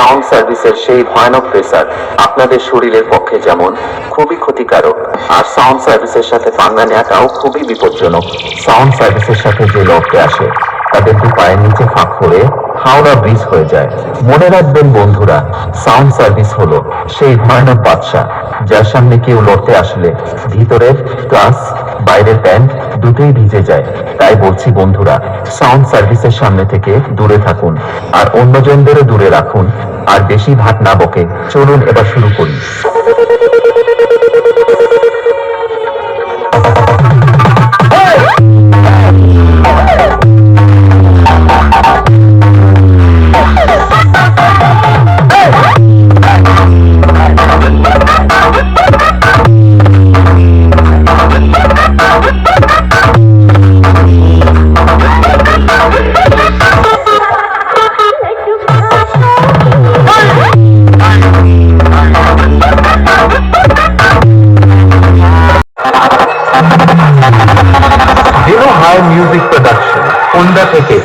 Sound সার্ভিসের সেই ভয়ানক প্রেসার আপনাদের শরীরের পক্ষে যেমন খুবই ক্ষতিকারক, আর সাউন্ড সার্ভিসের সাথে পাঙ্গা নেওয়াটাও খুবই বিপজ্জনক। সাউন্ড সার্ভিসের সাথে যে লড়তে আসে তাদের দু পায়ের নিচে ফাঁক করে হাওড়া ব্রিজ হয়ে যায়। মনে রাখবেন বন্ধুরা, সাউন্ড সার্ভিস হলো সেই ভয়ানক বাদশা যার সামনে কেউ লড়তে আসলে ভিতরের ক্লাস বাইরের প্যান্ট দুটোই ভিজে যায়। তাই বলছি বন্ধুরা, সাউন্ড সার্ভিসের সামনে থেকে দূরে থাকুন আর অন্যজনদেরও দূরে রাখুন। আর বেশি ভাট না বকে চলুন এবার শুরু করি। হাই মিউজিক প্রোডাকশন কোন্ডা থেকে